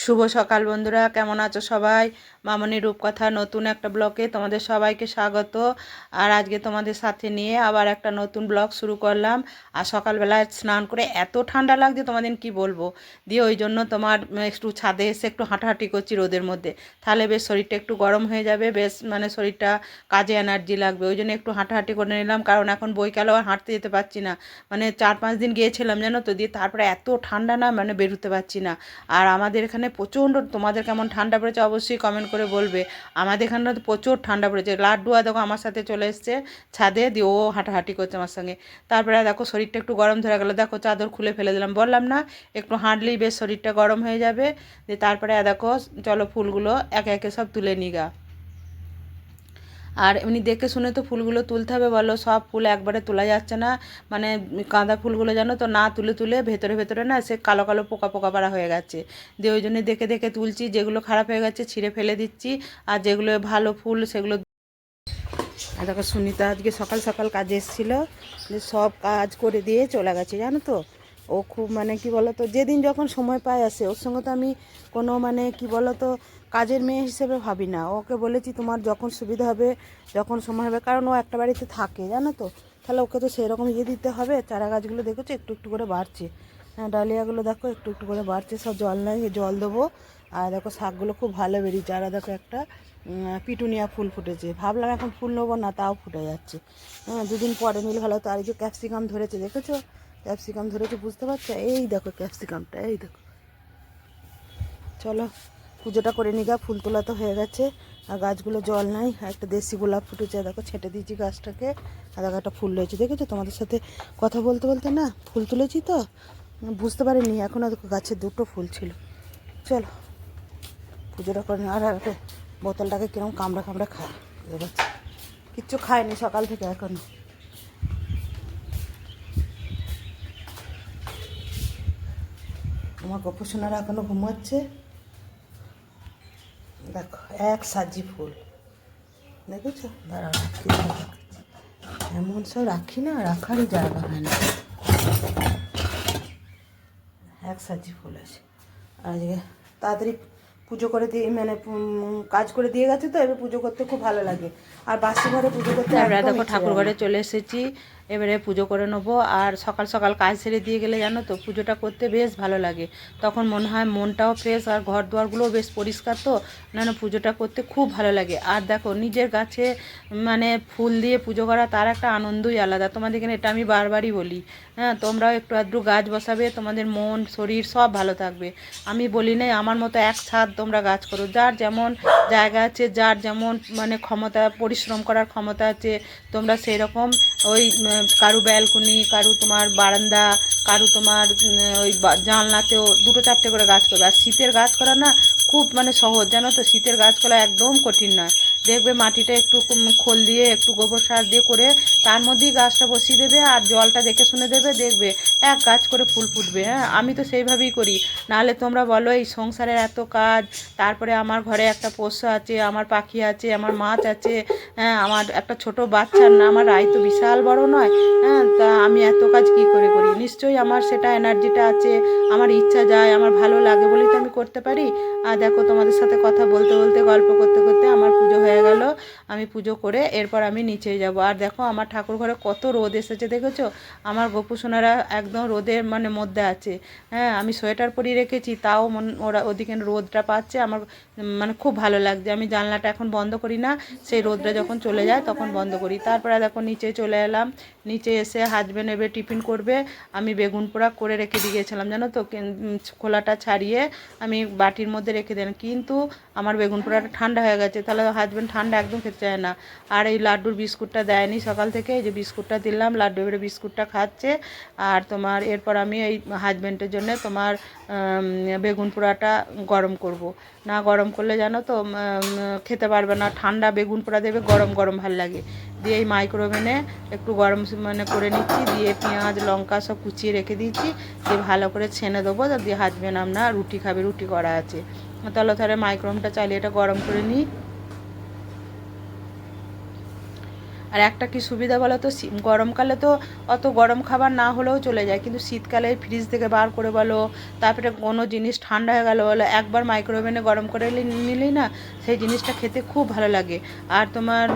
শুভ সকাল বন্ধুরা, কেমন আছো সবাই? মামনি রূপকথা নতুন একটা ব্লগে তোমাদের সবাইকে স্বাগত। আর আজকে তোমাদের সাথে নিয়ে আবার একটা নতুন ব্লগ শুরু করলাম। আর সকালবেলায় স্নান করে এত ঠান্ডা লাগছে তোমাদের কি বলবো। দিয়ে ওই জন্য তোমার একটু ছাদে এসে একটু হাঁটাহাঁটি করছি রোদের মধ্যে, তাহলে বেশ শরীরটা একটু গরম হয়ে যাবে, বেশ শরীরটা কাজে এনার্জি লাগবে। ওই জন্য একটু হাঁটাহাঁটি করে নিলাম, কারণ এখন বৈকালেও আর হাঁটতে যেতে পারছি না। 4-5 দিন গিয়েছিলাম জানো তো, দিয়ে তারপরে এত ঠান্ডা না, বেরোতে পারছি না। আর আমাদের এখানে প্রচণ্ড, তোমাদের কেমন ঠান্ডা পড়েছে অবশ্যই কমেন্ট করে বলবে। আমাদের এখানে তো প্রচুর ঠান্ডা পড়েছে। লাড্ডু দেখো আমার সাথে চলে এসছে ছাদে, দিয়ে ও হাঁটাহাঁটি করছে আমার সঙ্গে। তারপরে দেখো শরীরটা একটু গরম ধরে গেলো, দেখো চাদর খুলে ফেলে দিলাম, বললাম না একটু হাঁটলেই বেশ শরীরটা গরম হয়ে যাবে। দিয়ে তারপরে দেখো চলো ফুলগুলো একে একে সব তুলে নিগা। আর এমনি দেখে শুনে তো ফুলগুলো তুলতে হবে, বলো, সব ফুল একবারে তোলা যাচ্ছে না। মানে গাঁদা ফুলগুলো জানো তো, না তুলে তুলে ভেতরে ভেতরে না সে কালো কালো পোকা পোকা পাড়া হয়ে গেছে। দিয়ে ওই জন্য দেখে দেখে তুলছি, যেগুলো খারাপ হয়ে গেছে ছিঁড়ে ফেলে দিচ্ছি, আর যেগুলো ভালো ফুল সেগুলো। আর দেখো সুনিতা আজকে সকাল সকাল কাজে এসেছিলো, যে সব কাজ করে দিয়ে চলে গেছে জানো তো। ও খুব কি বলো তো, যেদিন যখন সময় পায় আসে। ওর সঙ্গে তো আমি কোনো কি বলো তো কাজের মেয়ে হিসেবে ভাবি না। ওকে বলেছি তোমার যখন সুবিধা হবে, যখন সময় হবে, কারণ ও একটা বাড়িতে থাকে জানো তো, তাহলে ওকে তো সেরকম দিতে হবে। চারা গাছগুলো দেখেছো একটু একটু করে বাড়ছে, হ্যাঁ ডালিয়াগুলো দেখো একটু একটু করে বাড়ছে, সব জল নাই, জল দেবো। আর দেখো শাকগুলো খুব ভালো বেরিয়েছে। আর দেখো একটা পিটুনিয়া ফুল ফুটেছে, ভাবলাম এখন ফুল নেবো না, তাও ফুটে যাচ্ছে। হ্যাঁ, দুদিন পরে নিলে ভালো। তো আর এই যে ক্যাপসিকাম ধরেছে দেখেছো, ক্যাপসিকাম ধরেছে, বুঝতে পারছো? এই দেখো ক্যাপসিকামটা, এই দেখো। চলো পুজোটা করে নিগা, ফুল তোলা তো হয়ে গেছে। আর গাছগুলো জল নাই, আর একটা দেশি গোলাপ ফুটেছে দেখো, ছেটে দিয়েছি গাছটাকে। আর দেখো একটা ফুল রয়েছে দেখেছো, তোমাদের সাথে কথা বলতে বলতে না ফুল তুলেছি তো বুঝতে পারিনি, এখন দেখো গাছে দুটো ফুল ছিল। চলো পুজোটা করে নি। আর একটা বোতলটাকে কিরকম কামড়া কামড়া খায়, বুঝতে পারছি কিচ্ছু খায়নি সকাল থেকে এখনো। আমার গপুসোনারা এখনো ঘুমাচ্ছে। দেখো এক সাজি ফুল দেখেছো, দাঁড়াও রাখি, এমন সব রাখি না, রাখারই জায়গা হয় না। এক সাজি ফুল আছে। আর আজকে তাড়াতাড়ি পুজো করে দিয়ে কাজ করে দিয়ে গেছে তো, এবার পুজো করতে খুব ভালো লাগে। আর বাসি ঘরে পুজো করতে দেখো ঠাকুর ঘরে চলে এসেছি, এবারে পুজো করে নেবো। আর সকাল সকাল কাজ সেরে দিয়ে গেলে জানো তো পুজোটা করতে বেশ ভালো লাগে। তখন মনে হয় মনটাও ফ্রেশ, আর ঘর দুয়ারগুলোও বেশ পরিষ্কার। তো না পুজোটা করতে খুব ভালো লাগে। আর দেখো নিজের গাছে ফুল দিয়ে পুজো করা, তার একটা আনন্দই আলাদা। তোমাদের এখানে এটা আমি বারবারই বলি। হ্যাঁ, তোমরাও একটু আধটু গাছ বসাবে, তোমাদের মন শরীর সব ভালো থাকবে। আমি বলি নাই আমার মতো এক ছাদ তোমরা গাছ করো, যার যেমন জায়গা আছে, যার যেমন ক্ষমতা, পরিশ্রম করার ক্ষমতা আছে, তোমরা সেই রকম ওই কারু ব্যালকনি, কারু তোমার বারান্দা, কারু তোমার ওই জানলাতেও দুটো চারটে করে গাছ করবে। আর শীতের গাছ করা না খুব সহজ জানো তো, শীতের গাছ করা একদম কঠিন নয়। দেখবে মাটিটা একটু খোল দিয়ে একটু গোবর সার দিয়ে করে তার মধ্যেই গাছটা বসিয়ে দেবে, আর জলটা দেখে শুনে দেবে, দেখবে এক গাছ করে ফুল ফুটবে। হ্যাঁ, আমি তো সেইভাবেই করি। নাহলে তোমরা বলো এই সংসারের এত কাজ, তারপরে আমার ঘরে একটা পোষ্য আছে, আমার পাখি আছে, আমার মাছ আছে, হ্যাঁ আমার একটা ছোট বাচ্চার না, আমার রায় তো বিশাল বড় নয়। হ্যাঁ, তা আমি এত কাজ কি করে করি? নিশ্চয়ই আমার সেটা এনার্জিটা আছে, আমার ইচ্ছা যায়, আমার ভালো লাগে বলেই তো আমি করতে পারি। আর দেখো তোমাদের সাথে কথা বলতে বলতে গল্প করতে করতে আমার পুজো হয়ে গেল। আমি পুজো করে এরপর আমি নিচে যাব। আর দেখো আমার ঠাকুর ঘরে কত রোদ এসেছে দেখেছো, আমার গোপুসোনারা একদম রোদের মধ্যে আছে। হ্যাঁ, আমি সোয়েটার পরিয়ে রেখেছি, তাও ওরা ওদিকে রোদটা পাচ্ছে, আমার খুব ভালো লাগছে। আমি জানলাটা এখন বন্ধ করি না, সেই রোদটা যখন চলে যায় তখন বন্ধ করি। তারপরে দেখো নিচে চলে এলাম। নিচে এসে হাজবেন্ড এবার টিফিন করবে। আমি বেগুন পোড়া করে রেখে দিয়ে গেছিলাম জানো তো, খোলাটা ছাড়িয়ে আমি বাটির মধ্যে রেখে দিলাম, কিন্তু আমার বেগুন পোড়াটা ঠান্ডা হয়ে গেছে, তাহলে হাজবেন্ড ঠান্ডা একদম খেতে চায় না। আর এই লাড্ডুর বিস্কুটটা দেয়নি সকাল থেকে, এই যে বিস্কুটটা দিলাম, লাড্ডু এবারে বিস্কুটটা খাচ্ছে। আর তোমার এরপর আমি এই হাজবেন্ডের জন্য তোমার বেগুন পোড়াটা গরম করব। না গরম করলে জানো তো খেতে পারবে না, ঠান্ডা বেগুন পোড়া দেবে, গরম গরম ভাল লাগে। দিয়ে এই মাইক্রোওভেনে একটু গরম করে নিচ্ছি, দিয়ে পেঁয়াজ লঙ্কা সব কুচিয়ে রেখে দিয়েছি, দিয়ে ভালো করে ছেনে দেবো। দিয়ে হাজবেন্ড আমরা রুটি খাবে, রুটি করা আছে। তাহলে মাইক্রোওভেনটা চালিয়ে এটা গরম করে নিই। আর একটা কি সুবিধা বলো তো, গরমকালে তো অত গরম খাবার না হলেও চলে যায়, কিন্তু শীতকালে ফ্রিজ থেকে বার করে বলো, তারপরে কোনো জিনিস ঠান্ডা হয়ে গেলো বলো, একবার মাইক্রোওভেনে গরম করে নিলেই না সেই জিনিসটা খেতে খুব ভালো লাগে। আর তোমার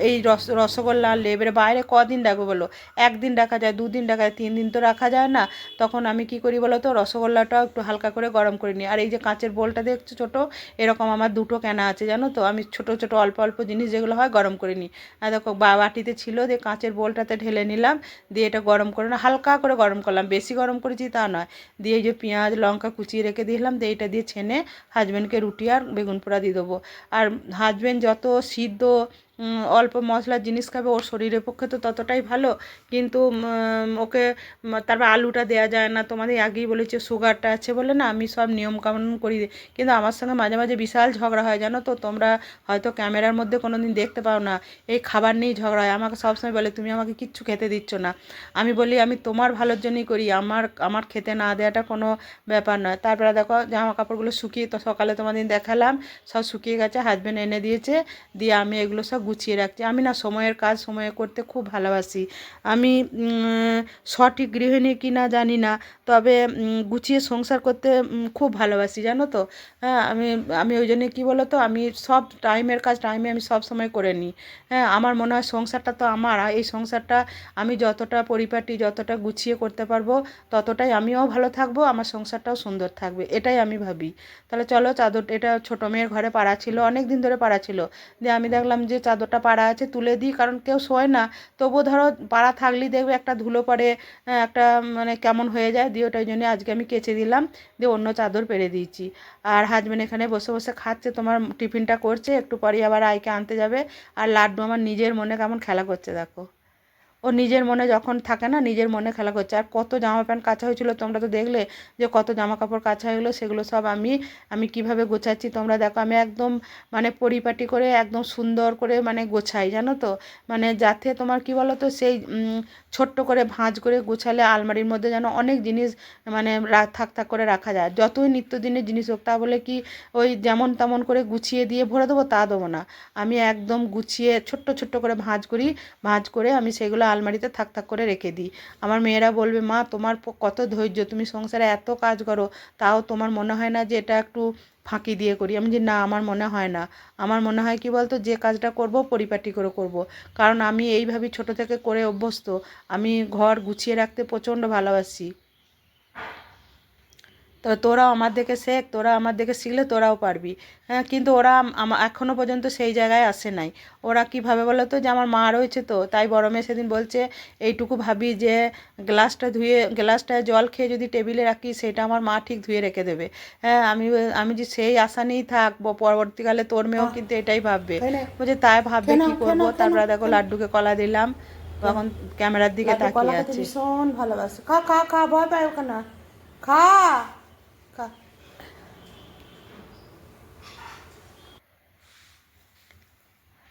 এই রসগোল্লা আনলে এবারে বাইরে কদিন রাখবো বলো, একদিন রাখা যায়, 2 দিন রাখা যায়, 3 দিন তো রাখা যায় না। তখন আমি কি করি বলো তো, রসগোল্লাটাও একটু হালকা করে গরম করে নিই। আর এই যে কাঁচের বোলটা দেখছো ছোটো, এরকম আমার 2টো কেনা আছে জানো তো, আমি ছোটো ছোটো অল্প অল্প জিনিস যেগুলো হয় গরম করে নিই। আর দেখো বাটিতে ছিল, দিয়ে কাঁচের বোলটাতে ঢেলে নিলাম, দিয়ে এটা গরম করে না হালকা করে গরম করলাম, বেশি গরম করেছি তা নয়। দিয়ে এই যে পেঁয়াজ লঙ্কা কুচিয়ে রেখে দিলাম, দিয়ে এটা দিয়ে ছেনে হাজব্যান্ডকে রুটি আর বেগুন পোড়া দিয়ে দেবো। আর হাজব্যান্ড যত সিদ্ধ অল্প মশলার জিনিস খাবে, ওর শরীরের পক্ষে তো ততটাই ভালো, কিন্তু ওকে তারপর আলুটা দেওয়া যায় না, তোমাদের আগেই বলেছে সুগারটা আছে বলে না আমি সব নিয়মকানুন করি। কিন্তু আমার সঙ্গে মাঝে মাঝে বিশাল ঝগড়া হয় জানো তো, তোমরা হয়তো ক্যামেরার মধ্যে কোনো দিন দেখতে পাও না, এই খাবার নিয়েই ঝগড়া হয়। আমাকে সবসময় বলে তুমি আমাকে কিচ্ছু খেতে দিচ্ছ না। আমি বলি আমি তোমার ভালোর জন্যই করি, আমার খেতে না দেওয়াটা কোনো ব্যাপার নয়। তারপরে দেখো জামা কাপড়গুলো শুকিয়ে, তো সকালে তোমাদের দেখালাম সব শুকিয়ে গেছে, হাজব্যান্ড এনে দিয়েছে, দিয়ে আমি এগুলো সব গুছিয়ে রাখছি। আমি না সময়ের কাজ সময়ে করতে খুব ভালোবাসি। আমি সঠিক গৃহিণী কি না জানি না, তবে গুছিয়ে সংসার করতে খুব ভালোবাসি জানো তো। হ্যাঁ, আমি আমি ওই জন্যে কী বলো তো, আমি সব টাইমের কাজ টাইমে আমি সব সময় করে নিই। হ্যাঁ, আমার মনে হয় সংসারটা তো আমার, আর এই সংসারটা আমি যতটা পরিপাটি যতটা গুছিয়ে করতে পারবো, ততটাই আমিও ভালো থাকবো, আমার সংসারটাও সুন্দর থাকবে, এটাই আমি ভাবি। তাহলে চলো চাদর, এটা ছোটো মেয়ের ঘরে পাড়া ছিল, অনেক দিন ধরে পাড়া ছিল, দিয়ে আমি দেখলাম যে চাদরটা পাড়া আছে তুলে দিই, কারণ কেউ শোয় না, তবুও ধরো পাড়া থাকলেই দেখবে একটা ধুলো পড়ে, একটা মানে কেমন হয়ে যায়, দিয়ে ওটাই জন্য আজকে আমি কেচে দিলাম, দিয়ে অন্য চাদর পেরে দিয়েছি। আর হাজবেন্ড এখানে বসে বসে খাচ্ছে, তোমার টিফিনটা করছে, একটু পরে আবার আইকে আনতে যাবে। আর লাড্ডু আমার নিজের মনে কেমন খেলা করছে দেখো, ও নিজের মনে যখন থাকে না, নিজের মনে খেলা করছে। আর কত জামা প্যান্ট কাচা হয়েছিল তোমরা তো দেখলে, যে কত জামা কাপড় কাচা হয়ে গেলো, সেগুলো সব আমি কিভাবে গোছাচ্ছি তোমরা দেখো। আমি একদম মানে পরিপাটি করে একদম সুন্দর করে মানে গোছাই জানো তো, মানে যাতে তোমার কি বলো তো, সেই ছোট্ট করে ভাঁজ করে গোছালে আলমারির মধ্যে যেন অনেক জিনিস মানে থাক থাক করে রাখা যায়, যতই নিত্যদিনের জিনিস হোক। তা বলে কি ওই যেমন তেমন করে গুছিয়ে দিয়ে ভরে দেবো তা দেবো না, আমি একদম গুছিয়ে ছোট্ট ছোট্ট করে ভাঁজ করি, ভাঁজ করে আমি সেগুলো আলমারিতে থাক থাক করে রেখে দিই। আমার মেয়েরা বলবে মা তোমার কত ধৈর্য, তুমি সংসারে এত কাজ করো, তাও তোমার মনে হয় না যে এটা একটু ফাঁকি দিয়ে করি? আমি যে না, আমার মনে হয় না। আমার মনে হয় কি বলতো, যে কাজটা করব পরিপাটি করে করব, কারণ আমি এইভাবেই ছোট থেকে করে অভ্যস্ত। আমি ঘর গুছিয়ে রাখতে প্রচণ্ড ভালোবাসি। তো তোরাও আমার দেখে শেখ, তোরা আমার দেখে শিখলে তোরাও পারবি। হ্যাঁ, কিন্তু ওরা এখনও পর্যন্ত সেই জায়গায় আসে নাই। ওরা কীভাবে বলো তো, যে আমার মা রয়েছে তো, তাই বড় মেয়ে সেদিন বলছে এইটুকু ভাবি যে গ্লাসটায় জল খেয়ে যদি টেবিলে রাখি, সেটা আমার মা ঠিক ধুয়ে রেখে দেবে। হ্যাঁ, আমি যে সেই আশা নিয়েই থাকবো, পরবর্তীকালে তোর মেয়েও কিন্তু এটাই ভাববে। বলছে তাই ভাববে, কী করবো। তারপরে দেখো লাড্ডুকে কলা দিলাম, তখন ক্যামেরার দিকে তাকিয়ে আছে। ভীষণ ভালোবাসে, খা খা খা, ভয় পায় ওখানে, খা খা।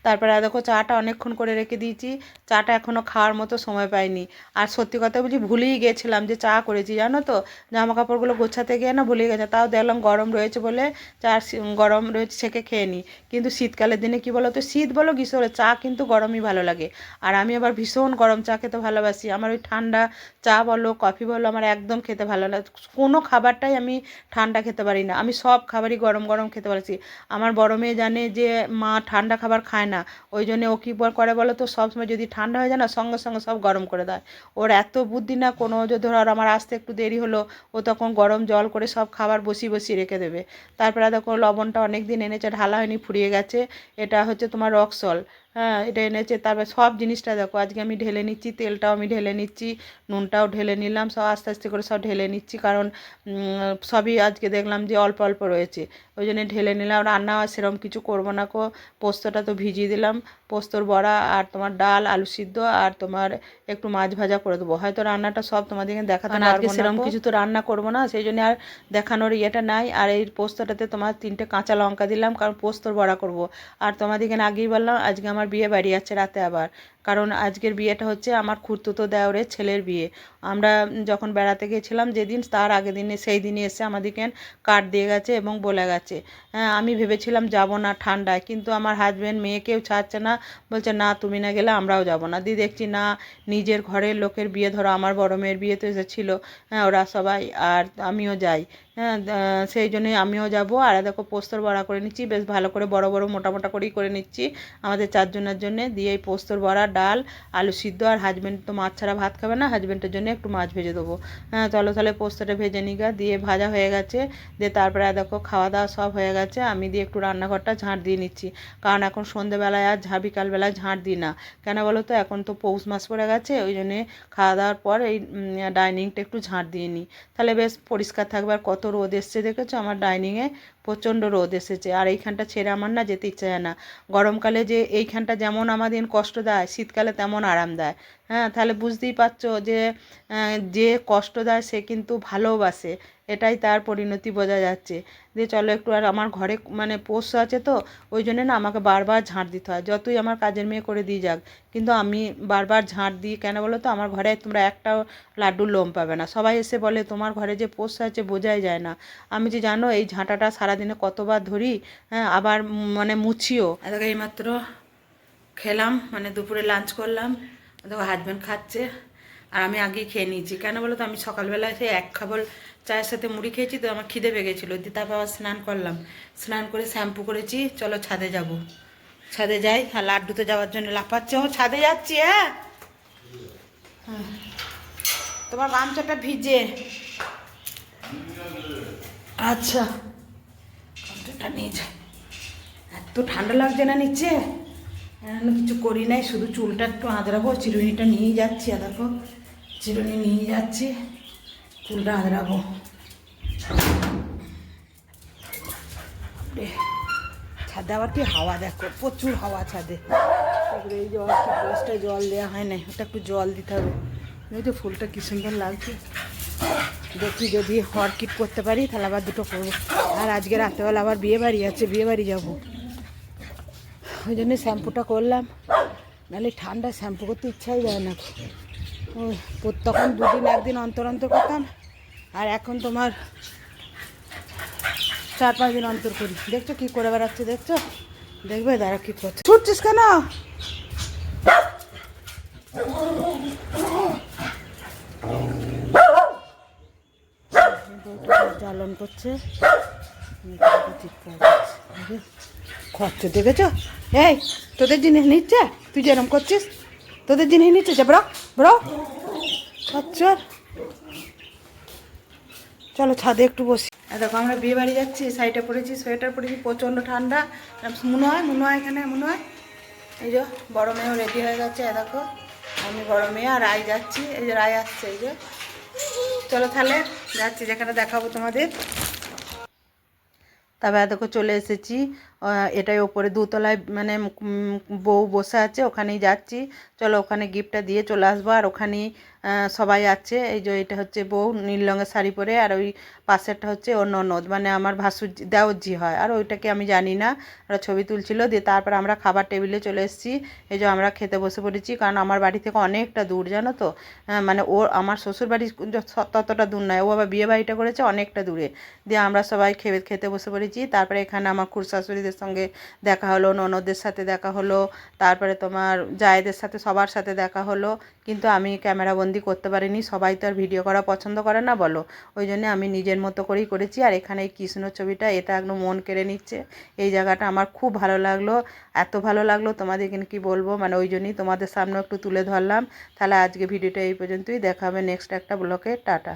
তারপরে দেখো চাটা অনেকক্ষণ করে রেখে দিয়েছি, চাটা এখনও খাওয়ার মতো সময় পাইনি। আর সত্যি কথা বলছি, ভুলেই গেছিলাম যে চা করেছি জানো তো, জামা কাপড়গুলো গোছাতে গিয়ে না ভুলে গেছে। তাও দেখলাম গরম রয়েছে বলে চা, গরম রয়েছে সেকে খেয়ে নিই। কিন্তু শীতকালের দিনে কি বলো তো, শীত বলো গ্রীষ্ম বলো, চা কিন্তু গরমই ভালো লাগে। আর আমি আবার ভীষণ গরম চা খেতে ভালোবাসি। আমার ওই ঠান্ডা চা বলো কফি বলো আমার একদম খেতে ভালো লাগে। কোনো খাবারটাই আমি ঠান্ডা খেতে পারি না, আমি সব খাবারই গরম গরম খেতে পারছি। আমার বড় মেয়ে জানে যে মা ঠান্ডা খাবার খায় না, ওই জন্য ও কী করে বলো তো, সবসময় যদি ঠান্ডা হয়ে যায় না, সঙ্গে সঙ্গে সব গরম করে দেয়। ওর এত বুদ্ধি না, কোনো যদি ধরো আমার আসতে একটু দেরি হলো, ও তখন গরম জল করে সব খাবার বসিয়ে বসিয়ে রেখে দেবে। তারপরে দেখো লবণটা অনেক দিন এনেছে, ঢালা হয়নি, ফুরিয়ে গেছে। এটা হচ্ছে তোমার রক্সল, হ্যাঁ এটা এনেছে। তারপরে সব জিনিসটা দেখো আজকে আমি ঢেলে নিচ্ছি, তেলটাও আমি ঢেলে নিচ্ছি, নুনটাও ঢেলে নিলাম, সব আস্তে আস্তে করে সব ঢেলে নিচ্ছি, কারণ সবই আজকে দেখলাম যে অল্প অল্প রয়েছে, ওই জন্য ঢেলে নিলাম। রান্না সেরকম কিছু করবো না কো, পোস্তটা তো ভিজিয়ে দিলাম, পোস্তর বড়া আর তোমার ডাল আলু সিদ্ধ আর তোমার একটু মাছ ভাজা করে দেবো। হয়তো রান্নাটা সব তোমাদেরকে দেখাতে পারবো না, সেরকম কিছু তো রান্না করবো না, সেই জন্য আর দেখানোর ইয়েটা নাই। আর এই পোস্তটাতে তোমার 3টে কাঁচা লঙ্কা দিলাম, কারণ পোস্তর বড়া করব। আর তোমাদেরকে আগেই বললাম আজকে আমার বিয়ে বাড়ি আছে রাতে, আবার কারণ আজকের বিয়েটা হচ্ছে আমার খুড়তুতো দেওরের ছেলের বিয়ে। আমরা যখন বেড়াতে গেছিলাম যেদিন, তার আগের দিনে সেই দিনই এসে আমাদেরকে কার্ড দিয়ে গেছে এবং বলে গেছে। আমি ভেবেছিলাম যাব না ঠান্ডায়, কিন্তু আমার হাজব্যান্ড মেয়েকেও ছাড়ছে না, বলছে না তুমি না গেলে আমরাও যাব না। দিয়ে দেখছি না, নিজের ঘরের লোকের বিয়ে, ধরো আমার বড় মেয়ের বিয়ে তো এসেছিলো, ওরা সবাই, আর আমিও যাই। সেই জন্যই আমিও যাব। আর দেখো পোস্তর বড়া করে নিচ্ছি, বেশ ভালো করে বড় বড় মোটা মোটা করেই করে নিচ্ছি আমাদের 4 জনের জন্যে। দিয়ে এই পোস্তর বড়া, ডাল, আলু সিদ্ধ, আর হাজব্যান্ড তো মাছ ছাড়া ভাত খাবে না, হাজব্যান্ডের জন্য একটু মাছ ভেজে দেবো। চলো তাহলে পোস্তটা ভেজে নিগা। দিয়ে ভাজা হয়ে গেছে, দিয়ে তারপরে দেখো খাওয়া দাওয়া সব হয়ে গেছে। আমি দিয়ে একটু রান্নাঘরটা ঝাঁট দিয়ে নিচ্ছি, কারণ এখন সন্ধ্যেবেলায় আর বিকালবেলায় ঝাঁট দিই না। কেন বলো তো, এখন তো পৌষ মাস পড়ে গেছে, ওই জন্যে খাওয়া দাওয়ার পর এই ডাইনিংটা একটু ঝাঁট দিয়ে নিই, তাহলে বেশ পরিষ্কার থাকবে। আর কত রোদ এসছে দেখেছো আমার ডাইনিংয়ে, প্রচণ্ড রোদ এসেছে। আর এইখানটা ছেড়ে আমার না যেতে ইচ্ছা যায় না। গরমকালে যে এইখানটা যেমন আমাদের কষ্ট দেয়, শীতকালে তেমন আরাম দেয়। তাহলে বুঝতেই পারছো যে যে কষ্ট দেয় সে কিন্তু ভালোবাসে, এটাই তার পরিণতি বোঝা যাচ্ছে। দিয়ে চলো একটু, আর আমার ঘরে মানে পোষ আছে তো, ওই জন্য না আমাকে বারবার ঝাঁট দিতে হয়, যতই আমার কাজের মেয়ে করে দিয়ে যাক, কিন্তু আমি বারবার ঝাঁট দিই। কেন বলো তো, আমার ঘরে তোমরা একটাও লাড্ডুর লোম পাবে না। সবাই এসে বলে তোমার ঘরে যে পোষ আছে বোঝাই যায় না। আমি যে জানো এই ঝাঁটাটা সারাদিনে কতবার ধরি, আবার মানে মুছিও। দেখো এইমাত্র খেলাম, মানে দুপুরে লাঞ্চ করলাম, দেখো হাজব্যান্ড খাচ্ছে, আর আমি আগেই খেয়ে নিয়েছি। কেন বলো তো, আমি সকালবেলায় সেই এক খাবল চায়ের সাথে মুড়ি খেয়েছি, তো আমার খিদে পেয়ে গেছিলো। দিয়ে তারপর আবার স্নান করলাম, স্নান করে শ্যাম্পু করেছি। চলো ছাদে যাব, ছাদে যাই। আর লাড্ডুতে যাওয়ার জন্য লাফাচ্ছে, ও ছাদে যাচ্ছি। তোমার গামছাটা ভিজে, আচ্ছা গামছাটা নিয়ে যাই। এত ঠান্ডা লাগছে না নিচে, এখন কিছু করি নাই, শুধু চুলটা একটু আঁচড়াবো। চিরুনিটা নিয়ে যাচ্ছি, আর দেখো চিরুনি নিয়ে যাচ্ছি, চুলটা আঁচড়াবো। ছাদে আবার কি হাওয়া, দেখো প্রচুর হাওয়া ছাদে। তারপরে এই যে গাছটায় জল দেওয়া হয় না, ওটা একটু জল দিতে হবে। এই যে ফুলটা কি সুন্দর লাগছে, দেখি যদি অর্কিড করতে পারি তাহলে আবার দুটো করবো। আর আজকে রাত্রেবেলা আবার বিয়ে বাড়ি আছে, বিয়ে বাড়ি যাবো, ওই জন্য শ্যাম্পুটা করলাম। নাহলে ঠান্ডায় শ্যাম্পু করতে ইচ্ছাই যায় না। ওই তখন 2 দিন 1 দিন অন্তর অন্তর করতাম, আর এখন তোমার 4-5 দিন অন্তর করি। দেখছো কি করে বেড়াচ্ছে, দেখছো? দেখবে দাঁড়া কি করছে। ছুটছিস কেন? জ্বালন করছে, খরচ দেখেছো? এই তোদের জিনিস নিচ্ছে, তুই যেরকম করছিস, তোদের জিনিস নিচ্ছে যে, বড় বড় খরচর। চলো ছাদে একটু বসি। দেখো আমরা বিয়ে বাড়ি যাচ্ছি, সাইডে পড়েছি, সোয়েটার পরেছি, প্রচণ্ড ঠান্ডা। মনে হয় এখানে মনে হয় এই যে বড় মেয়েও রেডি হয়ে গেছে। দেখো আমি বড় মেয়ে আর রায় যাচ্ছি, এই যে রায় আসছে, এই যে। চলো তাহলে যাচ্ছি, যেখানে দেখাবো তোমাদের। তারপরে দেখো চলে এসেছি, এটাই ওপরে 2 তলায়, মানে বউ বসে আছে, ওখানেই যাচ্ছি। চলো ওখানে গিফটটা দিয়ে চলে আসবো। আর ওখানেই সবাই আছে, এই যে এটা হচ্ছে বউ নীল রঙের শাড়ি পরে, আর ওই পাশেরটা হচ্ছে ওর ননদ, মানে আমার ভাসুরজি দেওরজি হয়, আর ওইটাকে আমি জানি না। ওরা ছবি তুলছিল। দিয়ে তারপর আমরা খাবার টেবিলে চলে এসেছি, এই যে আমরা খেতে বসে পড়েছি। কারণ আমার বাড়ি থেকে অনেকটা দূর জানো তো, মানে ওর আমার শ্বশুর বাড়ি ততটা দূর নয়, ও আবার বিয়ে বাড়িটা করেছে অনেকটা দূরে। দিয়ে আমরা সবাই খেতে বসে পড়েছি। তারপরে এখানে আমার খুড়শাশুড়িদের সঙ্গে দেখা হলো, ননদদের সাথে দেখা হলো, তারপরে তোমার জায়েদের সাথে, সবার সাথে দেখা হলো। কিন্তু আমি ক্যামেরাবন্দি করতে পারিনি, সবাই তো আর ভিডিও করা পছন্দ করে না বলো, ওই জন্য আমি নিজের মতো করেই করেছি। আর এখানে এই কৃষ্ণ ছবিটা, এটা একদম মন কেড়ে নিচ্ছে। এই জায়গাটা আমার খুব ভালো লাগলো, এত ভালো লাগলো তোমাদেরকে কি বলবো, মানে ওই জন্যই তোমাদের সামনে একটু তুলে ধরলাম। তাহলে আজকে ভিডিওটা এই পর্যন্তই, দেখা হবে নেক্সট একটা ব্লগে। টাটা।